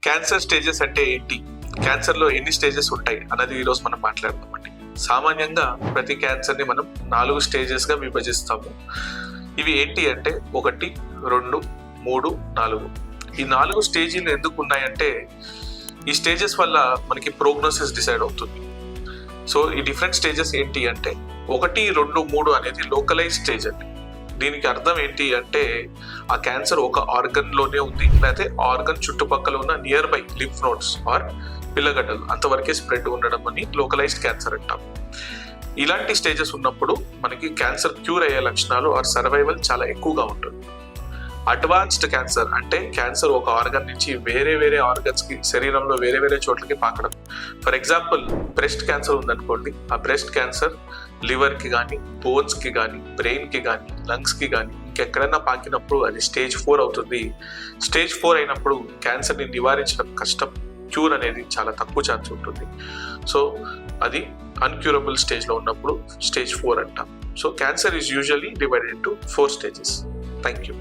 Cancer stages అంటే ఏంటి, cancer లో ఎన్ని స్టేజెస్ ఉంటాయి అన్నది ఈరోజు మనం మాట్లాడదామండి. సామాన్యంగా ప్రతి క్యాన్సర్ ని మనం 4 స్టేజెస్ గా విభజిస్తాము. ఇవి ఏంటి అంటే 1, 2, 3, 4. ఈ 4 స్టేజీలు ఎందుకు ఉన్నాయంటే ఈ స్టేజెస్ వల్ల మనకి ప్రోగ్నోసిస్ డిసైడ్ అవుతుంది. సో ఈ డిఫరెంట్ స్టేజెస్ ఏంటి అంటే 1, 2, 3 అనేది లోకలైజ్ స్టేజ్ అండి. దీనికి అర్థం ఏంటి అంటే ఆ క్యాన్సర్ ఒక ఆర్గన్ లోనే ఉంది, లేకపోతే ఆర్గన్ చుట్టుపక్కల ఉన్న nearby lymph nodes or పిల్లగడ్డలు అంతవరకే స్ప్రెడ్ ఉండడం అని లోకలైజ్డ్ క్యాన్సర్ అంటాం. ఇలాంటి స్టేజెస్ ఉన్నప్పుడు మనకి క్యాన్సర్ క్యూర్ అయ్యే లక్షణాలు ఆర్ సర్వైవల్ చాలా ఎక్కువగా ఉంటుంది. అడ్వాన్స్డ్ క్యాన్సర్ అంటే క్యాన్సర్ ఒక ఆర్గన్ నుంచి వేరే వేరే ఆర్గన్స్ కి, శరీరంలో వేరే వేరే చోట్లకి పాకడం. ఫర్ ఎగ్జాంపుల్ బ్రెస్ట్ క్యాన్సర్ ఉందనుకోండి, ఆ బ్రెస్ట్ క్యాన్సర్ లివర్ కి కానీ, బోన్స్ కి కానీ, బ్రెయిన్ కి కానీ, లంగ్స్ కి కానీ ఇంకెక్కడైనా పాకినప్పుడు అది స్టేజ్ 4 అవుతుంది. స్టేజ్ 4 అయినప్పుడు క్యాన్సర్ ని నివారించడం కష్టం, క్యూర్ అనేది చాలా తక్కువ ఛాన్స్ ఉంటుంది. సో అది అన్క్యూరబుల్ స్టేజ్ లో ఉన్నప్పుడు స్టేజ్ 4 అంటాం. So cancer is usually divided into 4 stages. Thank you.